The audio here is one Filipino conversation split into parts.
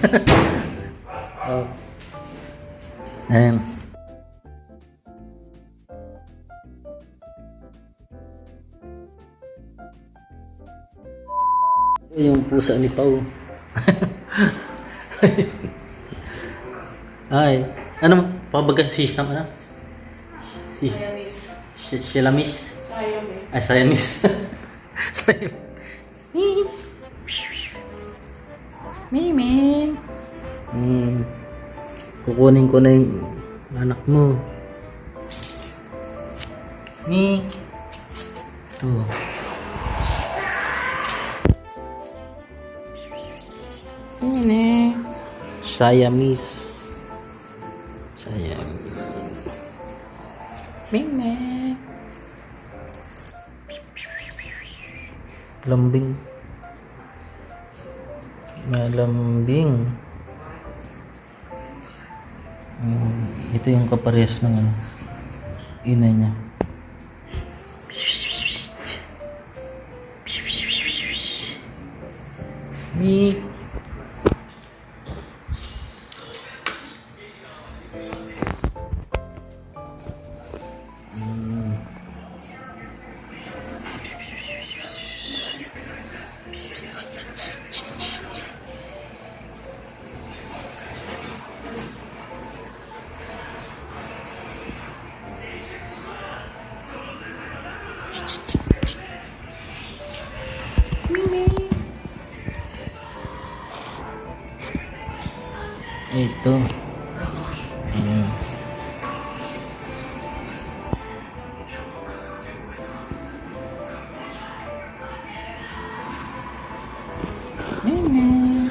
Oh. Ayan. Yung pusa ni Pau. Ay, ano pabaga si Sam ano? Si Silamis. Ay, Siamis. Mimi. Kukunin ko na yung anak mo. Ito. Ini Siamese. Mimi. Lambing. Malambing. Ito yung kaparehas ng ano, ina niya. Mi. Mimi. Ito. Ayan. Mimi.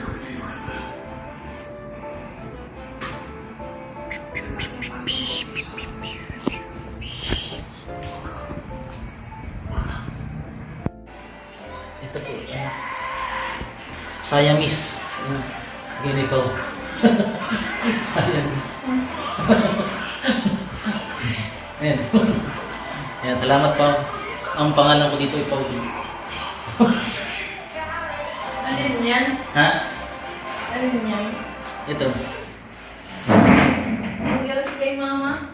Ito po. Siamese. Gini po. Siamese. Ayan. Ayan, salamat po. Ang pangalan ko dito ay Paul. Alin yan? Ha? Alin yan? Ito. Ang galas kay mama?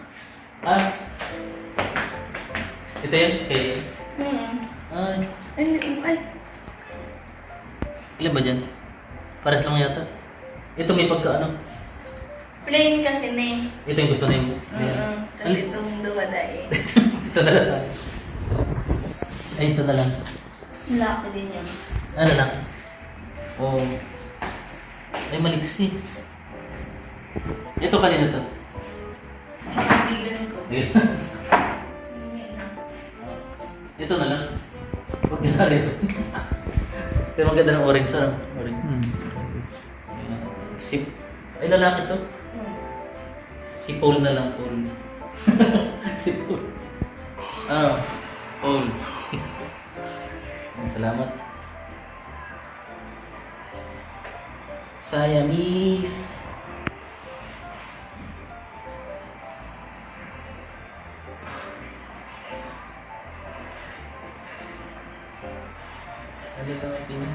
Ah. Ito yun? Kay... Ay. Ay. Ilan ba dyan? Parehas lang yata. Ito may pagka ano? Plain kasi ni. Ito yung gusto na yung... Tapos itong duwadain. Ito na lang sa akin. Ay, ito na lang. Laki din yan. Ano lang? Oh. Ay, maliksi. Ito kanina to. Sa kaibigan ko. Hindi na. Ito na lang. Ordinary. Pero maganda ng orange sa orange. Si... Ay, lalaki to. Si Paul na lang, Paul. Si Paul. Ah, Paul. Salamat. Siamese. Halika nga pina.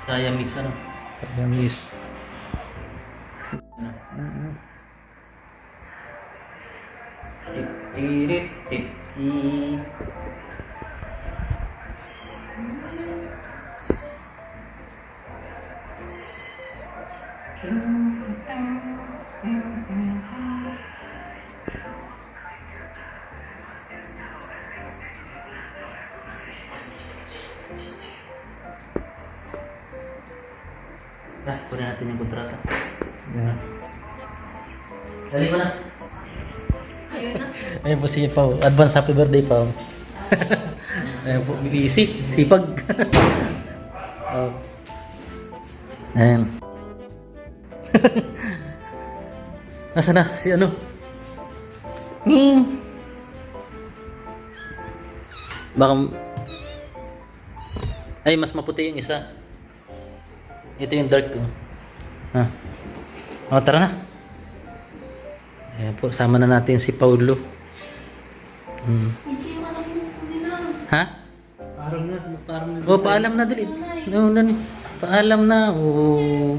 Siamese ano? Siamese. Titirit titi. Kunin natin yung kontrata. Yeah. Dali ko na. Ayun na. Ayun po si Pao. Advance happy birthday, Pao. Ayun po, easy. Sipag. Oh. Ayan. Nasaan na? Si ano? Baka... Ay, mas maputi yung isa. Ito yung dark ko. Ha? O, tara na. Ayan po, sama na natin si Paulo. Ichi, wala mo na. Ha? Parang na. O, paalam na dali. Ano na No, no, no. Paalam na. Oh,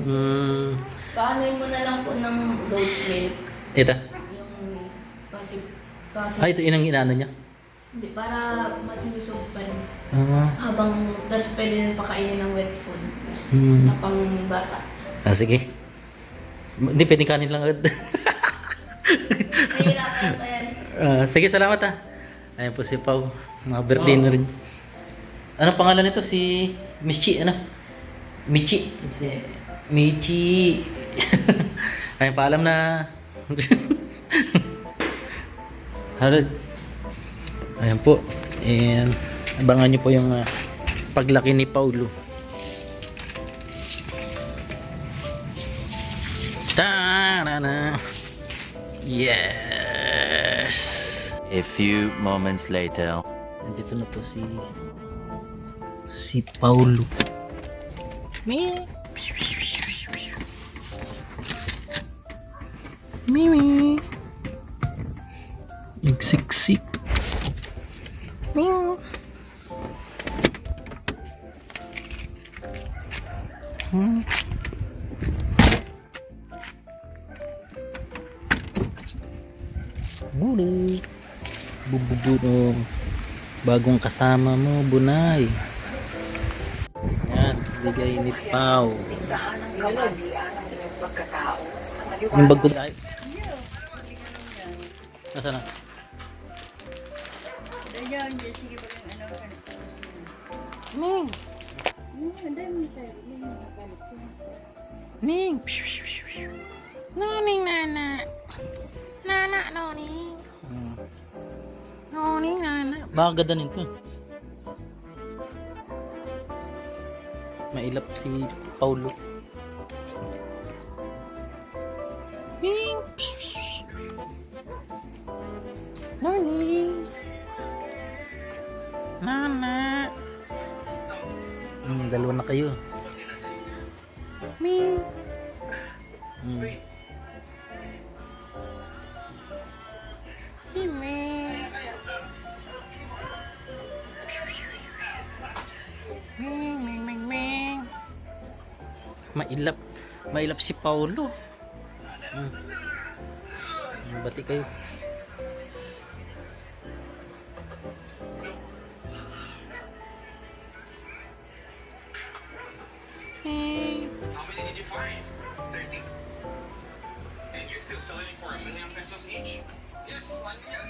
Paanoin mo na lang po ng goat milk. Ito. Yung pasip. Ito inang inaano niya. Hindi, para mas lusog pa rin. Ah, Habang, tas pwede rin pakainin ng wet food. hmm. Na pang bata. Sige. Hindi, pwedeng kanin lang agad. Nahihirapan pa yan. Sige, salamat ah. Ayan po si Pau. Mga birthday na rin. Ano pangalan nito? Si Michi, ano? Michi. Michi. Ayan, paalam na. Harold. Ayan po. And abangan nyo po yung paglaki ni Paulo. Ta-da-da. Yes. A few moments later. Nandito na po si Paulo. Mimi. Nagsiksik. Meow. Buli. Bububulong. Bagong kasama mo, Bunay. Yan, bigay ni Pau. Yung bag ko dahil. Nasaan na? Ning! Ning! Noning nana! Nana noning! Noning nana! Baka ganda nito. Mailap si Paulo. Ning! Noning! Nana! Dalawa na kayo. Meow. Mailap si Paulo. Bati kayo. How many did you find? 30. And you're still selling for 1 million pesos each? Yes, 1 million.